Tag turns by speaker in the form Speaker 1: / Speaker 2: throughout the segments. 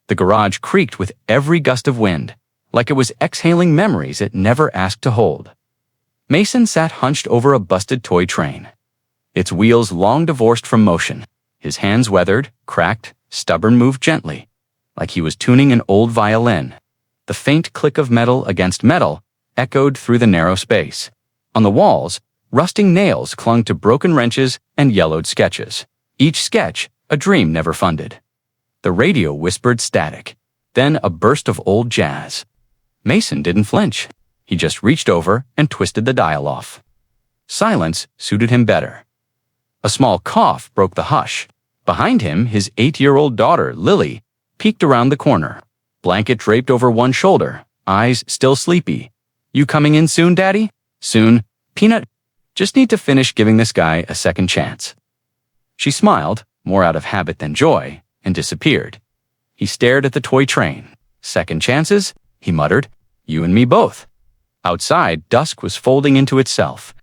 Speaker 1: The garage creaked with every gust of wind, like it was exhaling memories it never asked to hold. Mason sat hunched over a busted toy train, its wheels long divorced from motion. His hands weathered, cracked, stubborn moved gently, like he was tuning an old violin. The faint click of metal against metal echoed through the narrow space. On the walls, rusting nails clung to broken wrenches and yellowed sketches. Each sketch, a dream never funded. The radio whispered static, then a burst of old jazz. Mason didn't flinch. He just reached over and twisted the dial off. Silence suited him better. A small cough broke the hush. Behind him, his 8-year-old daughter, Lily, peeked around the corner, blanket draped over one shoulder, eyes still sleepy. "You coming in soon, Daddy?" "Soon. Peanut. Just need to finish giving this guy a second chance." She smiled, more out of habit than joy, and disappeared. He stared at the toy train. "Second chances?" he muttered. "You and me both." Outside, dusk was folding into itself.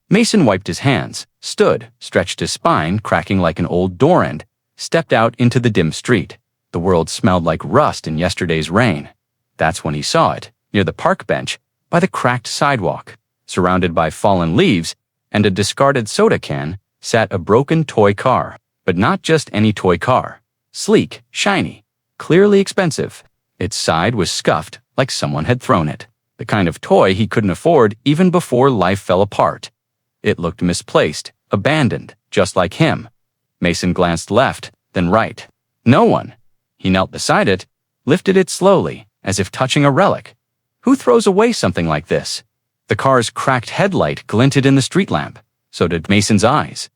Speaker 1: Mason wiped his hands, stood, stretched his spine, cracking like an old door end, stepped out into the dim street. The world smelled like rust in yesterday's rain. That's when he saw it, near the park bench, by the cracked sidewalk. Surrounded by fallen leaves and a discarded soda can, sat a broken toy car. But not just any toy car. Sleek, shiny, clearly expensive. Its side was scuffed, like someone had thrown it. The kind of toy he couldn't afford even before life fell apart. It looked misplaced, abandoned, just like him. Mason glanced left, then right. No one. He knelt beside it, lifted it slowly, as if touching a relic. Who throws away something like this? The car's cracked headlight glinted in the street lamp. So did Mason's eyes.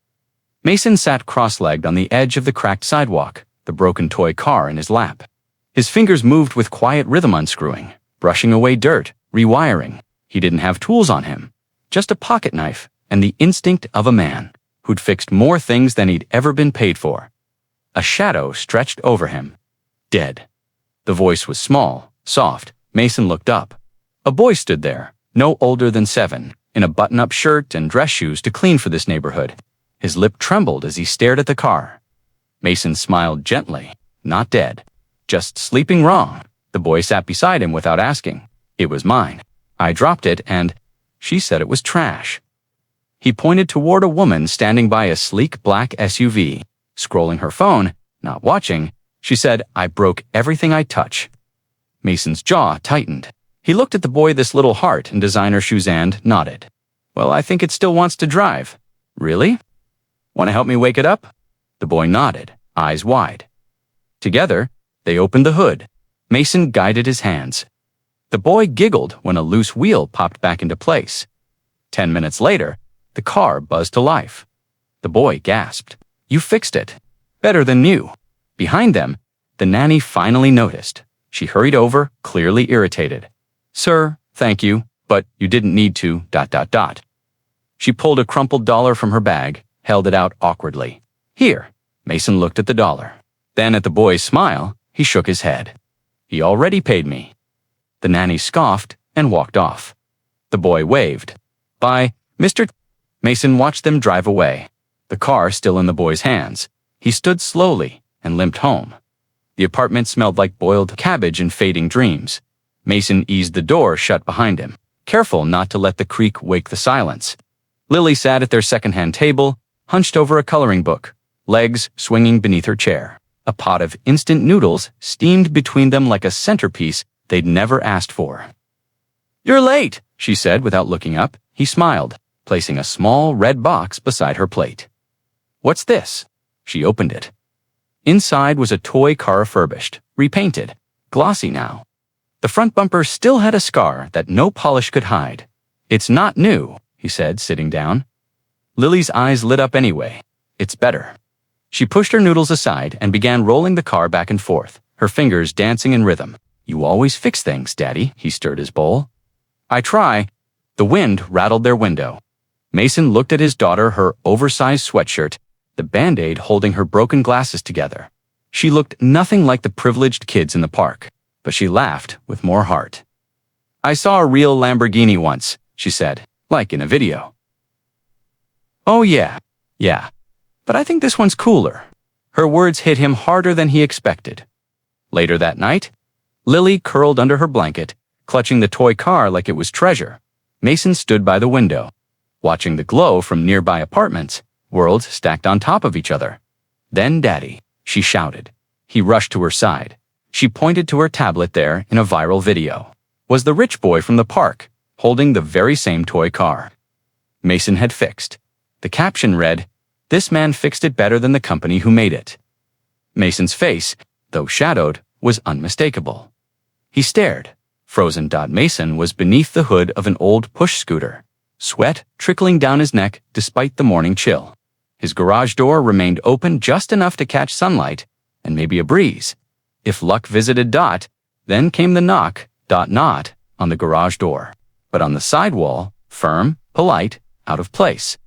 Speaker 1: Mason sat cross-legged on the edge of the cracked sidewalk, the broken toy car in his lap. His fingers moved with quiet rhythm, unscrewing, brushing away dirt, rewiring. He didn't have tools on him, just a pocket knife and the instinct of a man who'd fixed more things than he'd ever been paid for. A shadow stretched over him. Dead. The voice was small, soft. Mason looked up. A boy stood there, no older than 7, in a button-up shirt and dress shoes to clean for this neighborhood. His lip trembled as he stared at the car. Mason smiled gently. Not dead. Just sleeping wrong. The boy sat beside him without asking. "It was mine. I dropped it and..." She said it was trash. He pointed toward a woman standing by a sleek black SUV. Scrolling her phone, not watching, she said, "I broke everything I touch." Mason's jaw tightened. He looked at the boy, this little heart in designer shoes, and nodded. "Well, I think it still wants to drive." "Really? Want to help me wake it up?" The boy nodded, eyes wide. Together, they opened the hood. Mason guided his hands. The boy giggled when a loose wheel popped back into place. 10 minutes later, the car buzzed to life. The boy gasped. "You fixed it. Better than new." Behind them, the nanny finally noticed. She hurried over, clearly irritated. "Sir, thank you, but you didn't need to, ... She pulled a crumpled dollar from her bag, held it out awkwardly. "Here." Mason looked at the dollar. Then at the boy's smile, he shook his head. "He already paid me." The nanny scoffed and walked off. The boy waved. "Bye, Mr. Mason watched them drive away, the car still in the boy's hands. He stood slowly and limped home. The apartment smelled like boiled cabbage and fading dreams. Mason eased the door shut behind him, careful not to let the creak wake the silence. Lily sat at their second-hand table, hunched over a coloring book, legs swinging beneath her chair. A pot of instant noodles steamed between them like a centerpiece they'd never asked for. "You're late," she said without looking up. He smiled, placing a small red box beside her plate. "What's this?" She opened it. Inside was a toy car, refurbished, repainted, glossy now. The front bumper still had a scar that no polish could hide. "It's not new," he said, sitting down. Lily's eyes lit up anyway. "It's better." She pushed her noodles aside and began rolling the car back and forth, her fingers dancing in rhythm. "You always fix things, Daddy," he stirred his bowl. "I try." The wind rattled their window. Mason looked at his daughter, her oversized sweatshirt, the Band-Aid holding her broken glasses together. She looked nothing like the privileged kids in the park, but she laughed with more heart. "I saw a real Lamborghini once," she said, "like in a video." "Oh yeah. But I think this one's cooler." Her words hit him harder than he expected. Later that night, Lily curled under her blanket, clutching the toy car like it was treasure. Mason stood by the window, watching the glow from nearby apartments, worlds stacked on top of each other. "Then, Daddy," she shouted. He rushed to her side. She pointed to her tablet there in a viral video. Was the rich boy from the park, holding the very same toy car Mason had fixed. The caption read, "This man fixed it better than the company who made it." Mason's face, though shadowed, was unmistakable. He stared. Frozen. Mason was beneath the hood of an old push scooter, sweat trickling down his neck despite the morning chill. His garage door remained open just enough to catch sunlight and maybe a breeze. If luck visited. Then came the knock, not on the garage door, but on the sidewall, firm, polite, out of place.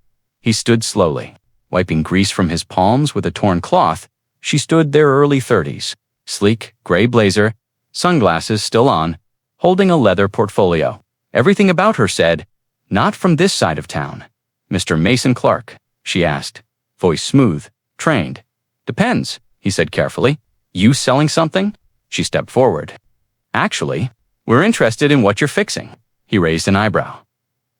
Speaker 1: He stood slowly, wiping grease from his palms with a torn cloth. She stood there, early 30s, sleek, gray blazer, sunglasses still on, holding a leather portfolio. Everything about her said, "Not from this side of town." "Mr. Mason Clark?" she asked, voice smooth, trained. "Depends," he said carefully. "You selling something?" She stepped forward. "Actually, we're interested in what you're fixing." He raised an eyebrow.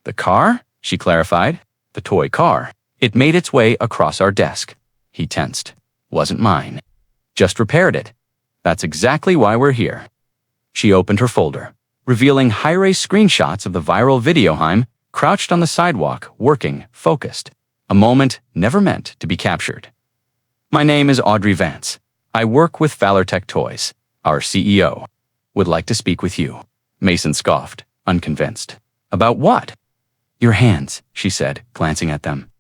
Speaker 1: "The car?" she clarified. "The toy car. It made its way across our desk." He tensed. "Wasn't mine. Just repaired it. That's exactly why we're here." She opened her folder, revealing high-res screenshots of the viral video. Heim crouched on the sidewalk, working, focused. A moment never meant to be captured. "My name is Audrey Vance. I work with Valortech Toys. Our CEO would like to speak with you." Mason scoffed, unconvinced. "About what?" "Your hands," she said, glancing at them.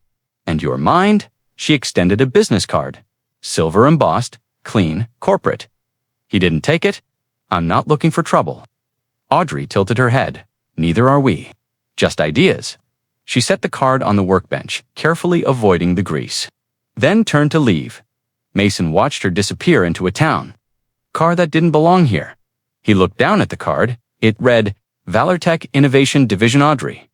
Speaker 1: "And your mind?" She extended a business card. Silver embossed, clean, corporate. He didn't take it. "I'm not looking for trouble." Audrey tilted her head. "Neither are we. Just ideas." She set the card on the workbench, carefully avoiding the grease. Then turned to leave. Mason watched her disappear into a town. Car that didn't belong here. He looked down at the card. It read, Valortech Innovation Division Audrey.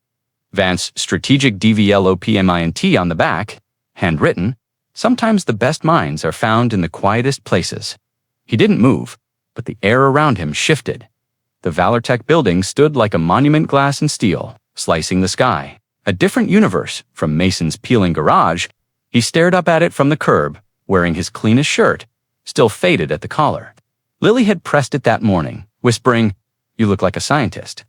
Speaker 1: Vance Strategic DVLOPMINT on the back, handwritten. Sometimes the best minds are found in the quietest places. He didn't move, but the air around him shifted. The Valortech building stood like a monument, glass and steel, slicing the sky. A different universe from Mason's peeling garage. He stared up at it from the curb, wearing his cleanest shirt, still faded at the collar. Lily had pressed it that morning, whispering, "You look like a scientist."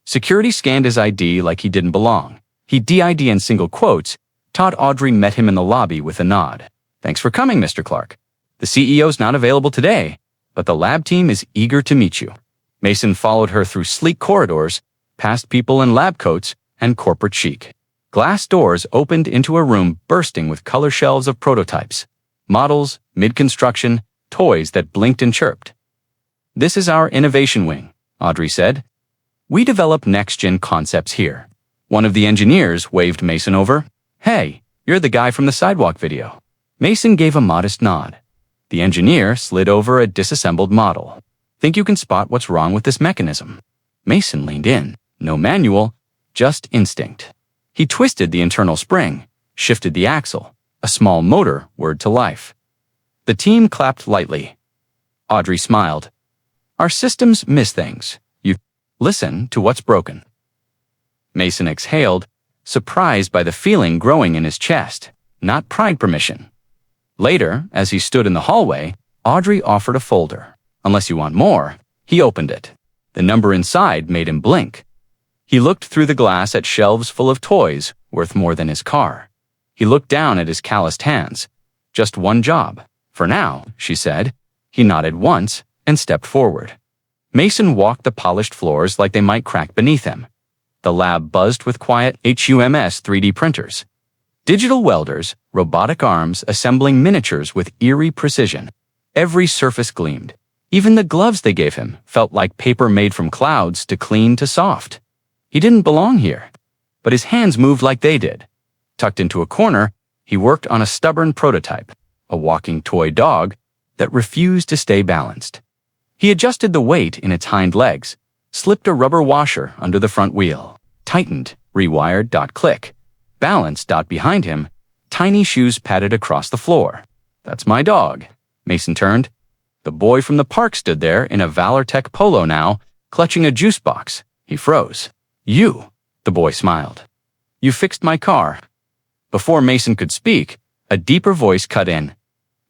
Speaker 1: Security scanned his ID like he didn't belong. He DID in single quotes. Audrey met him in the lobby with a nod. "Thanks for coming, Mr. Clark. The CEO's not available today, but the lab team is eager to meet you." Mason followed her through sleek corridors, past people in lab coats and corporate chic. Glass doors opened into a room bursting with color shelves of prototypes, models, mid-construction, toys that blinked and chirped. "This is our innovation wing," Audrey said. "We develop next-gen concepts here." One of the engineers waved Mason over. "Hey, you're the guy from the sidewalk video." Mason gave a modest nod. The engineer slid over a disassembled model. "Think you can spot what's wrong with this mechanism?" Mason leaned in. No manual, just instinct. He twisted the internal spring, shifted the axle. A small motor whirred to life. The team clapped lightly. Audrey smiled. "Our systems miss things. You listen to what's broken." Mason exhaled, surprised by the feeling growing in his chest, not pride permission. Later, as he stood in the hallway, Audrey offered a folder. "Unless you want more." He opened it. The number inside made him blink. He looked through the glass at shelves full of toys worth more than his car. He looked down at his calloused hands. "Just one job. For now," she said. He nodded once and stepped forward. Mason walked the polished floors like they might crack beneath him. The lab buzzed with quiet HUMS 3D printers. Digital welders, robotic arms assembling miniatures with eerie precision. Every surface gleamed. Even the gloves they gave him felt like paper made from clouds to clean to soft. He didn't belong here, but his hands moved like they did. Tucked into a corner, he worked on a stubborn prototype, a walking toy dog that refused to stay balanced. He adjusted the weight in its hind legs, slipped a rubber washer under the front wheel, tightened, rewired. Click. Balance. Behind him, tiny shoes padded across the floor. "That's my dog." Mason turned. The boy from the park stood there in a Valortech polo now, clutching a juice box. He froze. "You," the boy smiled. "You fixed my car." Before Mason could speak, a deeper voice cut in.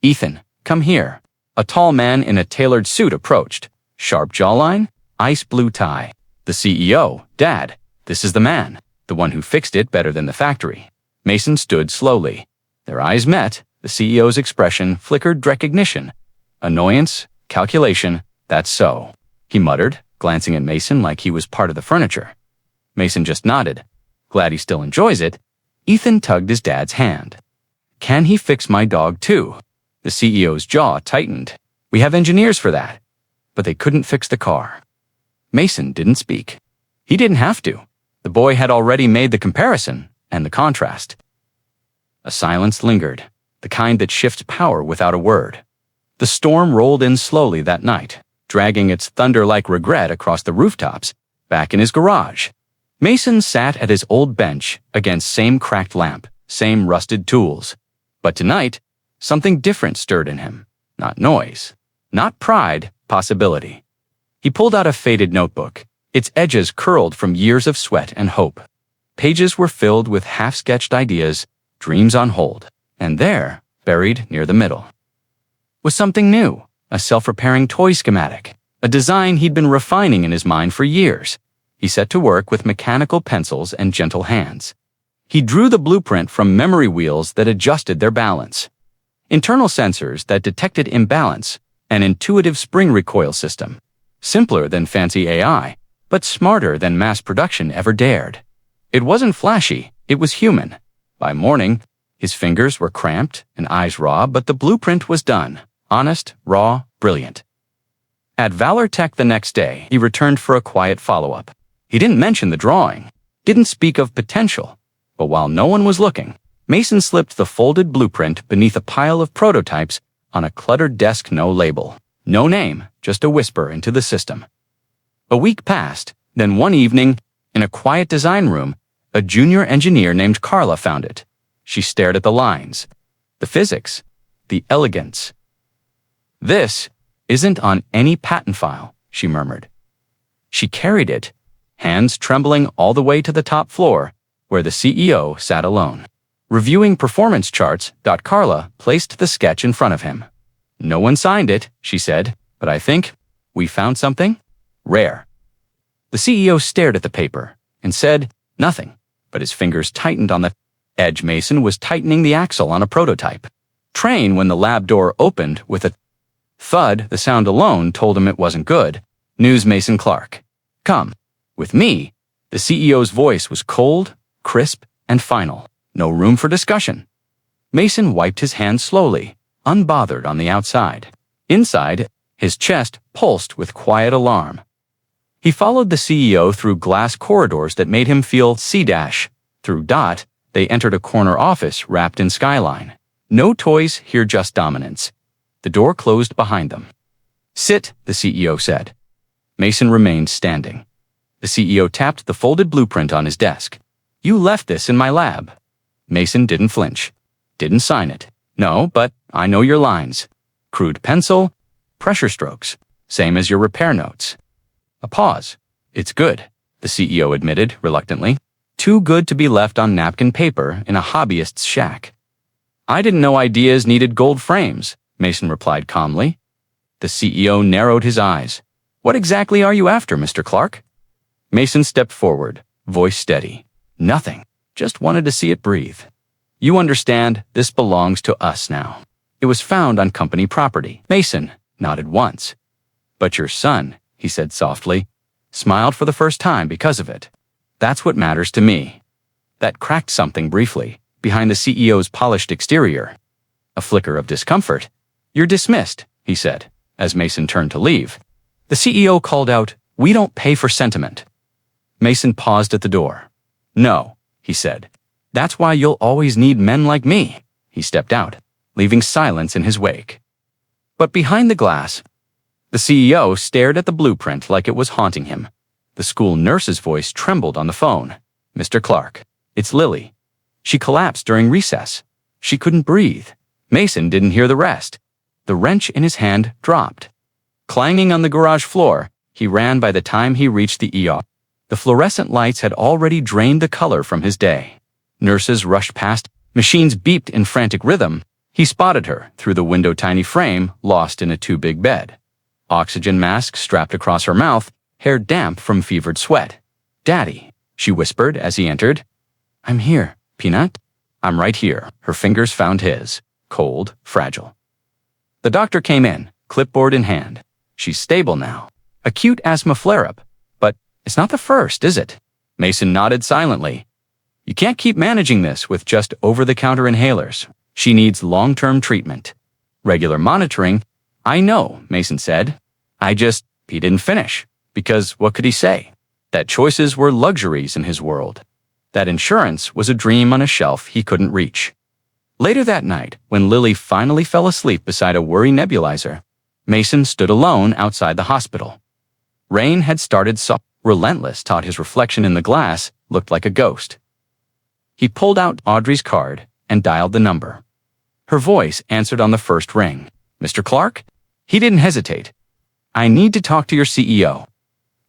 Speaker 1: "Ethan, come here." A tall man in a tailored suit approached. Sharp jawline, ice blue tie. The CEO, Dad, this is the man, the one who fixed it better than the factory. Mason stood slowly. Their eyes met. The CEO's expression flickered recognition. Annoyance, calculation, that's so. He muttered, glancing at Mason like he was part of the furniture. Mason just nodded. Glad he still enjoys it. Ethan tugged his dad's hand. "Can he fix my dog too?" The CEO's jaw tightened. "We have engineers for that." But they couldn't fix the car. Mason didn't speak. He didn't have to. The boy had already made the comparison and the contrast. A silence lingered, the kind that shifts power without a word. The storm rolled in slowly that night, dragging its thunder-like regret across the rooftops, back in his garage. Mason sat at his old bench against same cracked lamp, same rusted tools. But tonight, something different stirred in him. Not noise, not pride, possibility. He pulled out a faded notebook, its edges curled from years of sweat and hope. Pages were filled with half-sketched ideas, dreams on hold, and there, buried near the middle, was something new, a self-repairing toy schematic, a design he'd been refining in his mind for years. He set to work with mechanical pencils and gentle hands. He drew the blueprint from memory wheels that adjusted their balance, internal sensors that detected imbalance, an intuitive spring recoil system, simpler than fancy AI, but smarter than mass production ever dared. It wasn't flashy, it was human. By morning, his fingers were cramped and eyes raw, but the blueprint was done, honest, raw, brilliant. At Valortech the next day, he returned for a quiet follow-up. He didn't mention the drawing, didn't speak of potential, but while no one was looking, Mason slipped the folded blueprint beneath a pile of prototypes on a cluttered desk, no label, no name, just a whisper into the system. A week passed, then one evening, in a quiet design room, a junior engineer named Carla found it. She stared at the lines, the physics, the elegance. "This isn't on any patent file," she murmured. She carried it, hands trembling all the way to the top floor, where the CEO sat alone. Reviewing performance charts, Carla placed the sketch in front of him. "No one signed it," she said, "but I think we found something rare." The CEO stared at the paper and said nothing, but his fingers tightened on the edge. Mason was tightening the axle on a prototype train when the lab door opened with a thud. The sound alone told him it wasn't good. "News, Mason Clark. Come with me." The CEO's voice was cold, crisp, and final. No room for discussion. Mason wiped his hands slowly, unbothered on the outside. Inside, his chest pulsed with quiet alarm. He followed the CEO through glass corridors that made him feel C-. Through dot, they entered a corner office wrapped in skyline. No toys here, just dominance. The door closed behind them. "Sit," the CEO said. Mason remained standing. The CEO tapped the folded blueprint on his desk. "You left this in my lab." Mason didn't flinch. Didn't sign it. "No, but I know your lines. Crude pencil, pressure strokes, same as your repair notes." A pause. "It's good," the CEO admitted reluctantly. "Too good to be left on napkin paper in a hobbyist's shack." "I didn't know ideas needed gold frames," Mason replied calmly. The CEO narrowed his eyes. "What exactly are you after, Mr. Clark?" Mason stepped forward, voice steady. "Nothing. Just wanted to see it breathe. You understand, this belongs to us now. It was found on company property." Mason nodded once. "But your son," he said softly, smiled for the first time because of it. "That's what matters to me." That cracked something briefly, behind the CEO's polished exterior. A flicker of discomfort. "You're dismissed," he said, as Mason turned to leave. The CEO called out, "We don't pay for sentiment." Mason paused at the door. "No," he said. "That's why you'll always need men like me." He stepped out, leaving silence in his wake. But behind the glass, the CEO stared at the blueprint like it was haunting him. The school nurse's voice trembled on the phone. "Mr. Clark, it's Lily. She collapsed during recess. She couldn't breathe." Mason didn't hear the rest. The wrench in his hand dropped. Clanging on the garage floor, he ran. By the time he reached the ER, the fluorescent lights had already drained the color from his day. Nurses rushed past, machines beeped in frantic rhythm. He spotted her through the window tiny frame, lost in a too-big bed. Oxygen mask strapped across her mouth, hair damp from fevered sweat. "Daddy," she whispered as he entered. "I'm here, Peanut." "I'm right here." Her fingers found his, cold, fragile. The doctor came in, clipboard in hand. "She's stable now. Acute asthma flare-up. But it's not the first, is it?" Mason nodded silently. "You can't keep managing this with just over-the-counter inhalers. She needs long-term treatment. Regular monitoring." "I know," Mason said. He didn't finish. Because what could he say? That choices were luxuries in his world. That insurance was a dream on a shelf he couldn't reach. Later that night, when Lily finally fell asleep beside a worry nebulizer, Mason stood alone outside the hospital. Rain had started soft. Relentless taught his reflection in the glass looked like a ghost. He pulled out Audrey's card and dialed the number. Her voice answered on the first ring. "Mr. Clark?" He didn't hesitate. "I need to talk to your CEO."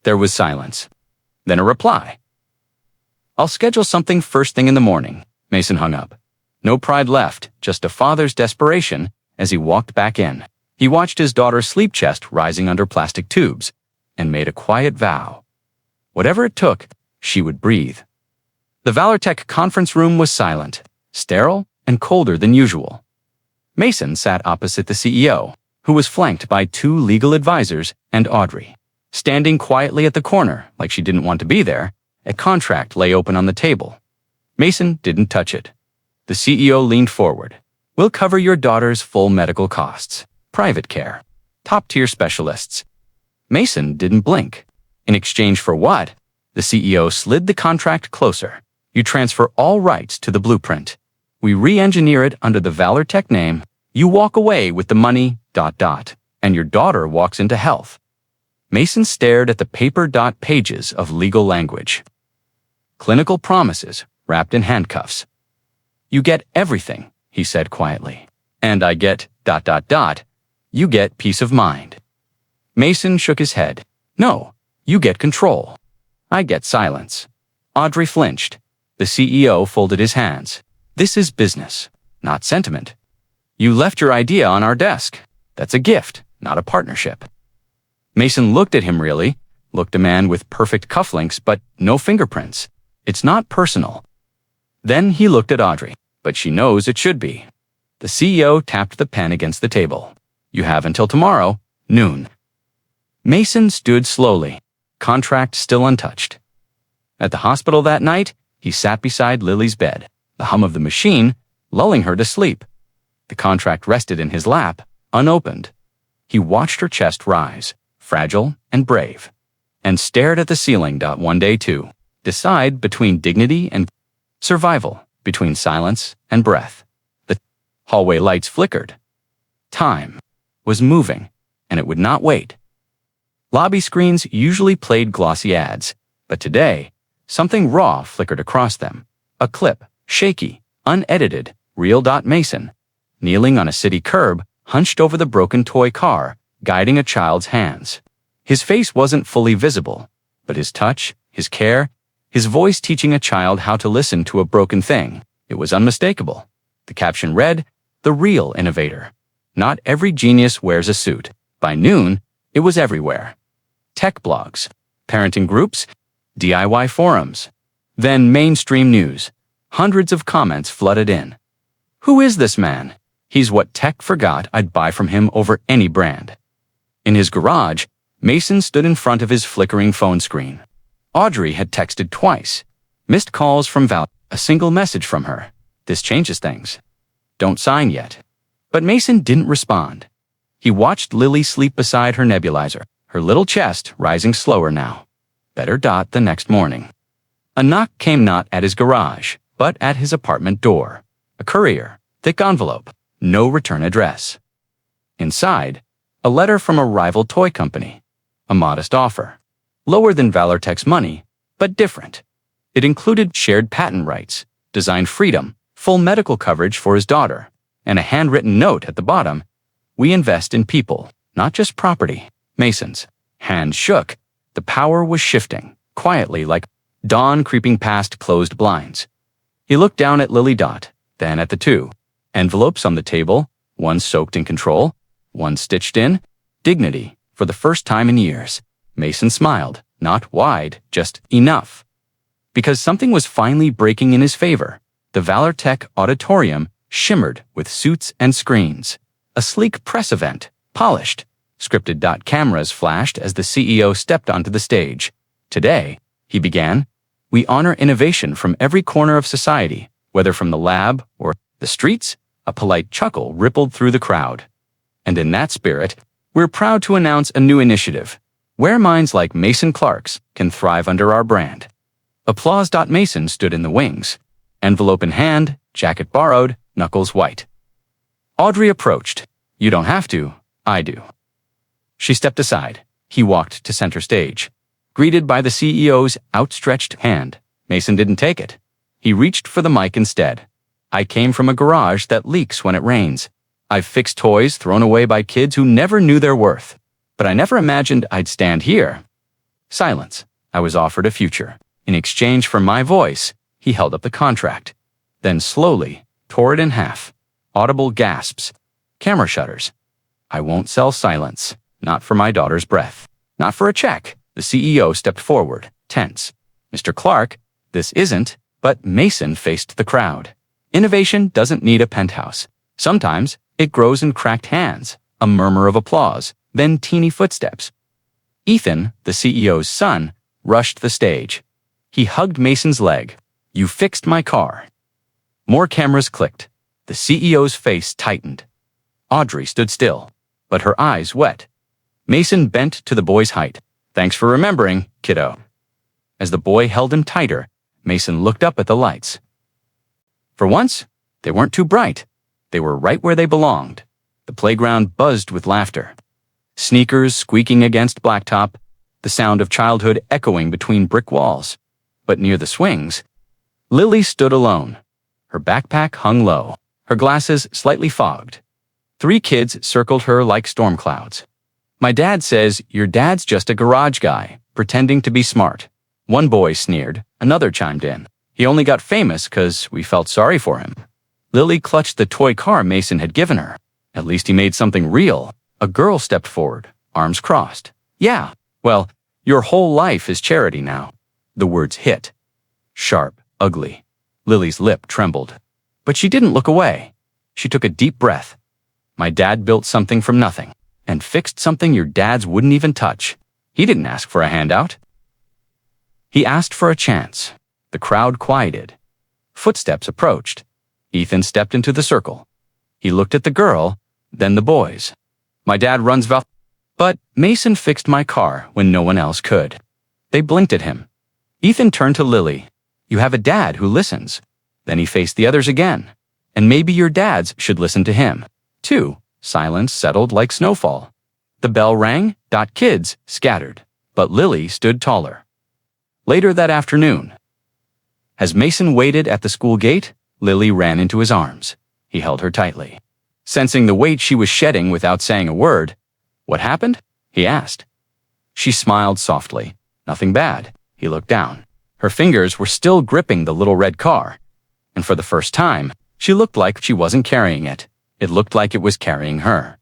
Speaker 1: There was silence. Then a reply. "I'll schedule something first thing in the morning." Mason hung up. No pride left, just a father's desperation. As he walked back in, he watched his daughter's sleep chest rising under plastic tubes and made a quiet vow. Whatever it took, she would breathe. The Valortech conference room was silent, sterile, and colder than usual. Mason sat opposite the CEO, who was flanked by 2 legal advisors and Audrey. Standing quietly at the corner, like she didn't want to be there, a contract lay open on the table. Mason didn't touch it. The CEO leaned forward. "We'll cover your daughter's full medical costs. Private care. Top-tier specialists." Mason didn't blink. In exchange for what? The CEO slid the contract closer. "You transfer all rights to the blueprint. We re-engineer it under the Valortech name. You walk away with the money, ... and your daughter walks into health." Mason stared at the paper pages of legal language. Clinical promises wrapped in handcuffs. "You get everything," he said quietly. "And I get ... You get peace of mind." Mason shook his head. "No, you get control. I get silence." Audrey flinched. The CEO folded his hands. "This is business, not sentiment. You left your idea on our desk. That's a gift, not a partnership." Mason looked at him really, looked a man with perfect cufflinks but no fingerprints. "It's not personal." Then he looked at Audrey. "But she knows it should be." The CEO tapped the pen against the table. "You have until tomorrow, noon." Mason stood slowly, contract still untouched. At the hospital that night, he sat beside Lily's bed, the hum of the machine lulling her to sleep. The contract rested in his lap, unopened. He watched her chest rise, fragile and brave, and stared at the ceiling. One day to decide between dignity and survival, between silence and breath. The hallway lights flickered. Time was moving, and it would not wait. Lobby screens usually played glossy ads, but today, something raw flickered across them. A clip, shaky, unedited, real. Mason, kneeling on a city curb, hunched over the broken toy car, guiding a child's hands. His face wasn't fully visible, but his touch, his care, his voice teaching a child how to listen to a broken thing, it was unmistakable. The caption read, "The real innovator." Not every genius wears a suit. By noon, it was everywhere. Tech blogs, parenting groups, DIY forums. Then mainstream news. Hundreds of comments flooded in. "Who is this man? He's what tech forgot I'd buy from him over any brand." In his garage, Mason stood in front of his flickering phone screen. Audrey had texted twice. Missed calls from Val, a single message from her. "This changes things. Don't sign yet." But Mason didn't respond. He watched Lily sleep beside her nebulizer, her little chest rising slower now. Better. The next morning. A knock came not at his garage, but at his apartment door. A courier, thick envelope, no return address. Inside, a letter from a rival toy company. A modest offer. Lower than Valortech's money, but different. It included shared patent rights, design freedom, full medical coverage for his daughter, and a handwritten note at the bottom. We invest in people, not just property. Mason's hand shook. The power was shifting, quietly like dawn creeping past closed blinds. He looked down at Lily Dot, then at the two envelopes on the table, one soaked in control, one stitched in dignity. For the first time in years, Mason smiled, not wide, just enough. Because something was finally breaking in his favor. The Valor Tech auditorium shimmered with suits and screens. A sleek press event, polished. Scripted. Cameras flashed as the CEO stepped onto the stage. Today, he began, we honor innovation from every corner of society, whether from the lab or the streets. A polite chuckle rippled through the crowd. And in that spirit, we're proud to announce a new initiative, where minds like Mason Clark's can thrive under our brand. Applause. Mason stood in the wings, envelope in hand, jacket borrowed, knuckles white. Audrey approached. You don't have to, I do. She stepped aside. He walked to center stage. Greeted by the CEO's outstretched hand, Mason didn't take it. He reached for the mic instead. I came from a garage that leaks when it rains. I've fixed toys thrown away by kids who never knew their worth. But I never imagined I'd stand here. Silence. I was offered a future. In exchange for my voice, he held up the contract. Then slowly tore it in half. Audible gasps. Camera shutters. I won't sell silence. Not for my daughter's breath. Not for a check. The CEO stepped forward, tense. Mr. Clark, this isn't, but Mason faced the crowd. Innovation doesn't need a penthouse. Sometimes it grows in cracked hands, a murmur of applause, then teeny footsteps. Ethan, the CEO's son, rushed the stage. He hugged Mason's leg. You fixed my car. More cameras clicked. The CEO's face tightened. Audrey stood still, but her eyes wet. Mason bent to the boy's height. Thanks for remembering, kiddo. As the boy held him tighter, Mason looked up at the lights. For once, they weren't too bright. They were right where they belonged. The playground buzzed with laughter. Sneakers squeaking against blacktop, the sound of childhood echoing between brick walls. But near the swings, Lily stood alone. Her backpack hung low, her glasses slightly fogged. 3 kids circled her like storm clouds. My dad says your dad's just a garage guy, pretending to be smart. One boy sneered, another chimed in. He only got famous 'cause we felt sorry for him. Lily clutched the toy car Mason had given her. At least he made something real. A girl stepped forward, arms crossed. Yeah, well, your whole life is charity now. The words hit. Sharp, ugly. Lily's lip trembled. But she didn't look away. She took a deep breath. My dad built something from nothing, and fixed something your dads wouldn't even touch. He didn't ask for a handout. He asked for a chance. The crowd quieted. Footsteps approached. Ethan stepped into the circle. He looked at the girl, then the boys. My dad runs Val. But Mason fixed my car when no one else could. They blinked at him. Ethan turned to Lily. You have a dad who listens. Then he faced the others again. And maybe your dads should listen to him, too. Silence settled like snowfall. The bell rang. Kids scattered. But Lily stood taller. Later that afternoon, as Mason waited at the school gate, Lily ran into his arms. He held her tightly. Sensing the weight she was shedding without saying a word, what happened? He asked. She smiled softly. Nothing bad. He looked down. Her fingers were still gripping the little red car. And for the first time, she looked like she wasn't carrying it. It looked like it was carrying her.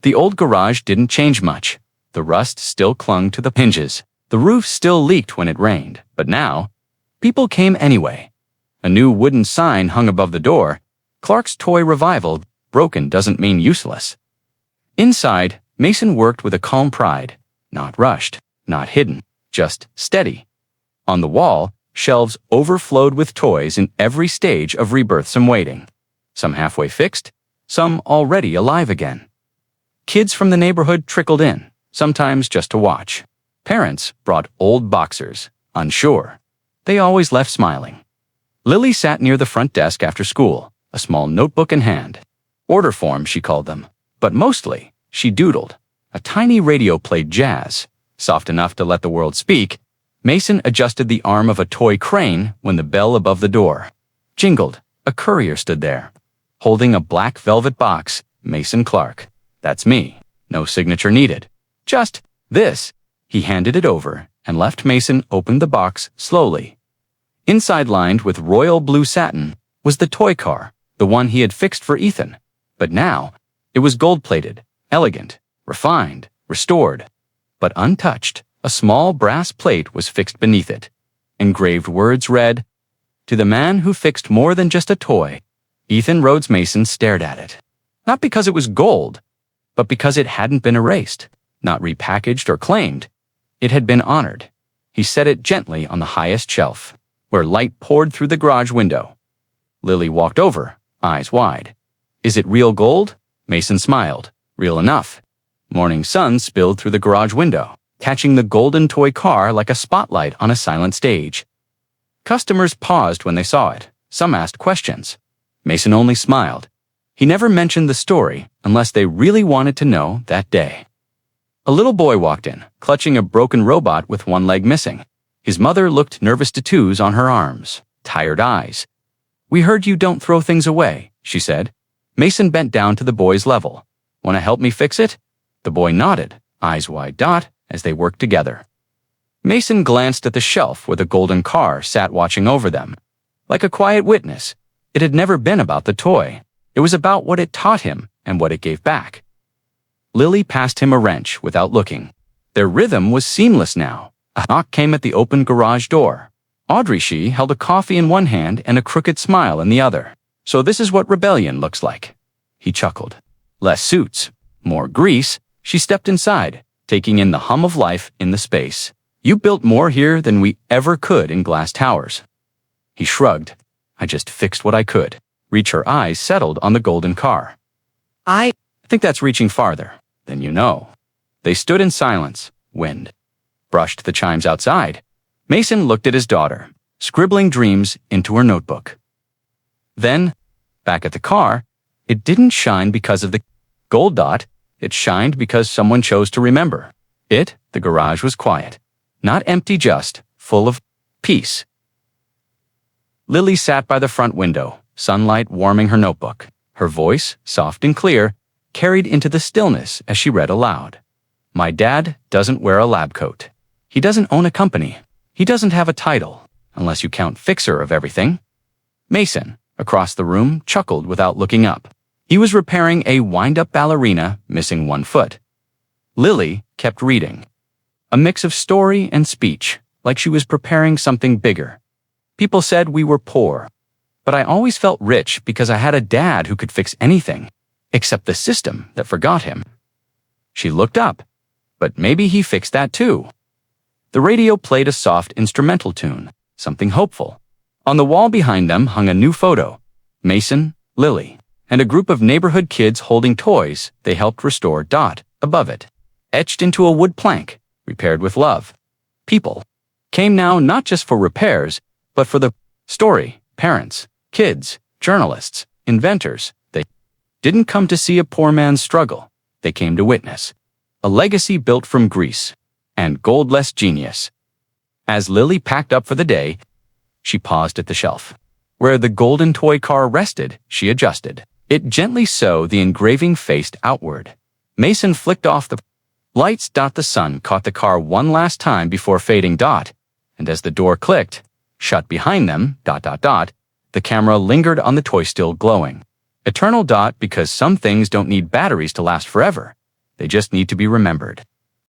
Speaker 1: The old garage didn't change much. The rust still clung to the hinges. The roof still leaked when it rained. But now, people came anyway. A new wooden sign hung above the door. Clark's Toy Revival. Broken doesn't mean useless. Inside, Mason worked with a calm pride. Not rushed, not hidden, just steady. On the wall, shelves overflowed with toys in every stage of rebirths and waiting. Some halfway fixed, some already alive again. Kids from the neighborhood trickled in, sometimes just to watch. Parents brought old boxers, unsure. They always left smiling. Lily sat near the front desk after school, a small notebook in hand. Order forms, she called them. But mostly, she doodled. A tiny radio played jazz, soft enough to let the world speak. Mason adjusted the arm of a toy crane when the bell above the door jingled. A courier stood there, holding a black velvet box. Mason Clark. That's me. No signature needed. Just this. He handed it over and left Mason open the box slowly. Inside, lined with royal blue satin, was the toy car, the one he had fixed for Ethan. But now, it was gold-plated, elegant, refined, restored. But untouched, a small brass plate was fixed beneath it. Engraved words read, "To the man who fixed more than just a toy." Ethan Rhodes Mason stared at it. Not because it was gold, but because it hadn't been erased, not repackaged or claimed. It had been honored. He set it gently on the highest shelf, where light poured through the garage window. Lily walked over, eyes wide. "Is it real gold?" Mason smiled. "Real enough." Morning sun spilled through the garage window, catching the golden toy car like a spotlight on a silent stage. Customers paused when they saw it. Some asked questions. Mason only smiled. He never mentioned the story unless they really wanted to know that day. A little boy walked in, clutching a broken robot with one leg missing. His mother looked nervous tattoos on her arms, tired eyes. "We heard you don't throw things away," she said. Mason bent down to the boy's level. "Want to help me fix it?" The boy nodded, eyes wide, as they worked together. Mason glanced at the shelf where the golden car sat watching over them. Like a quiet witness, it had never been about the toy. It was about what it taught him and what it gave back. Lily passed him a wrench without looking. Their rhythm was seamless now. A knock came at the open garage door. Audrey She held a coffee in one hand and a crooked smile in the other. "So this is what rebellion looks like." He chuckled. "Less suits, more grease." She stepped inside, taking in the hum of life in the space. "You built more here than we ever could in glass towers." He shrugged. "I just fixed what I could." Her eyes settled on the golden car. I think that's reaching farther than you know." They stood in silence. Wind brushed the chimes outside. Mason looked at his daughter, scribbling dreams into her notebook. Then, back at the car, it didn't shine because of the gold dot. It shined because someone chose to remember. The garage was quiet. Not empty, just full of peace. Lily sat by the front window, sunlight warming her notebook. Her voice, soft and clear, carried into the stillness as she read aloud. "My dad doesn't wear a lab coat. He doesn't own a company. He doesn't have a title, unless you count fixer of everything." Mason, across the room, chuckled without looking up. He was repairing a wind-up ballerina missing one foot. Lily kept reading. A mix of story and speech, like she was preparing something bigger. "People said we were poor, but I always felt rich because I had a dad who could fix anything, except the system that forgot him." She looked up, but maybe he fixed that too. The radio played a soft instrumental tune, something hopeful. On the wall behind them hung a new photo. Mason, Lily, and a group of neighborhood kids holding toys they helped restore. Above it, etched into a wood plank, repaired with love. People came now not just for repairs, but for the story. Parents, kids, journalists, inventors. They didn't come to see a poor man's struggle. They came to witness a legacy built from grease and gold-less genius. As Lily packed up for the day, she paused at the shelf. Where the golden toy car rested, she adjusted it gently so the engraving faced outward. Mason flicked off the lights. The sun caught the car one last time before fading. And as the door clicked, shut behind them, the camera lingered on the toy still glowing. Eternal. Because some things don't need batteries to last forever. They just need to be remembered.